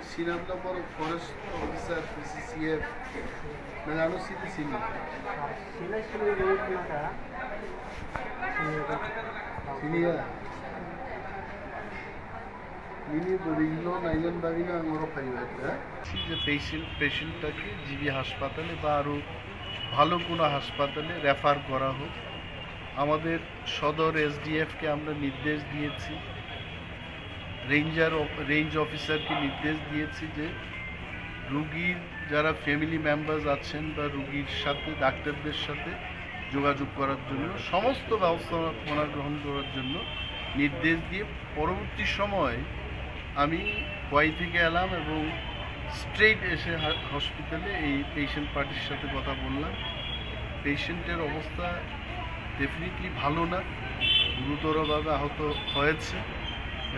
Serum number forest officer PCCF ನಾನು ಸಿನಿ ಸಿನಿಯಾ ini berindo nailan bagina amoro পাইবাটা যে পেশেন্টটাকে জিবি হাসপাতালে বা আরো ভালো কোনো হাসপাতালে রেফার করা হোক। আমাদের সদর SDF কে আমরা নির্দেশ দিয়েছি, রেঞ্জ অফিসারকে নির্দেশ দিয়েছি যে রোগীর যারা ফ্যামিলি মেম্বার্স আছেন বা রোগীর সাথে ডাক্তারদের সাথে যোগাযোগ করার জন্য সমস্ত ব্যবস্থাপনা গ্রহণ করার জন্য নির্দেশ দিয়ে পরবর্তী সময় আমি ওয়াই থেকে এলাম এবং স্ট্রেট এসে হসপিটালে এই পেশেন্ট পার্টির সাথে কথা বললাম। পেশেন্টের অবস্থা ডেফিনেটলি ভালো না, গুরুতরভাবে আহত হয়েছে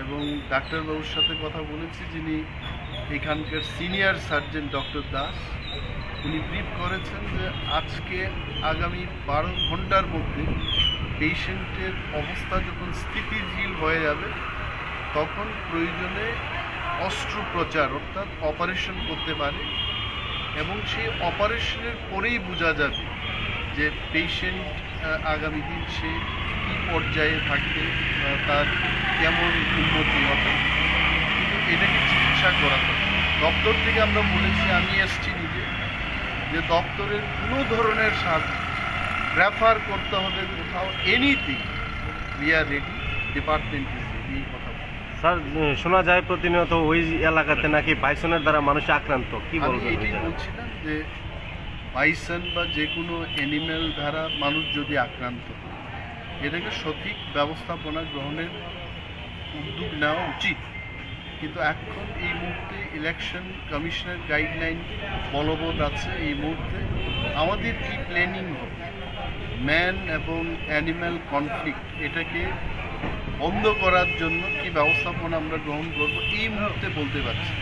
এবং ডাক্তারবাবুর সাথে কথা বলেছি যিনি এখানকার সিনিয়র সার্জন ডক্টর দাস। উনি ব্রিফ করেছেন যে আজকে আগামী 12 ঘন্টার মধ্যে পেশেন্টের অবস্থা যখন স্থিতিশীল হয়ে যাবে তখন প্রয়োজনে অস্ত্রোপচার অর্থাৎ অপারেশন করতে পারে এবং সেই অপারেশনের পরেই বোঝা যাবে যে পেশেন্ট আগামী দিন সে কী পর্যায়ে থাকবে, তার কেমন উন্নতি হবে, কিন্তু এটাকে চিকিৎসা করা হবে। দপ্তর থেকে আমরা বলেছি, আমি এসছি নিজে, যে দপ্তরের কোনো ধরনের রেফার করতে হবে কোথাও, anything we are ready, department is ready. এই কথা স্যার শোনা যায় প্রতিনিয়ত ওই এলাকাতে নাকি বাইসনের দ্বারা মানুষ আক্রান্ত, কি বলবেন? আমি এটাই বলছিলাম যে বাইসন বা যে কোনো অ্যানিম্যাল দ্বারা মানুষ যদি আক্রান্ত হয় এটাকে সঠিক ব্যবস্থাপনা গ্রহণের উদ্যোগ নেওয়া উচিত। কিন্তু এখন এই মুহূর্তে ইলেকশন কমিশনের গাইডলাইন বলবৎ আছে। এই মুহূর্তে আমাদের কি প্ল্যানিং হবে, ম্যান এবং অ্যানিম্যাল কনফ্লিক্ট এটাকে বন্ধ করার জন্য কি ব্যবস্থাপনা আমরা গ্রহণ করব এই মুহূর্তে বলতে পারছি।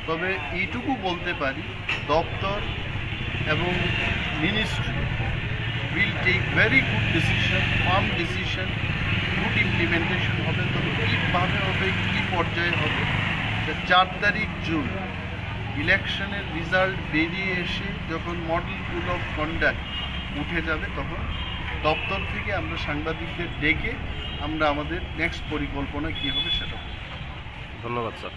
তবে এইটুকু বলতে পারি, দপ্তর এবং ministry will take very good decision, firm decision, good implementation হবে। তবে কীভাবে হবে, কী পর্যায়ে হবে, 4 তারিখ জুন ইলেকশনের রেজাল্ট বেরিয়ে এসে যখন মডেল রুল অফ কন্ডাক্ট উঠে যাবে তখন দপ্তর থেকে আমরা সাংবাদিকদের ডেকে আমরা আমাদের নেক্সট পরিকল্পনা কী হবে সেটা। ধন্যবাদ স্যার।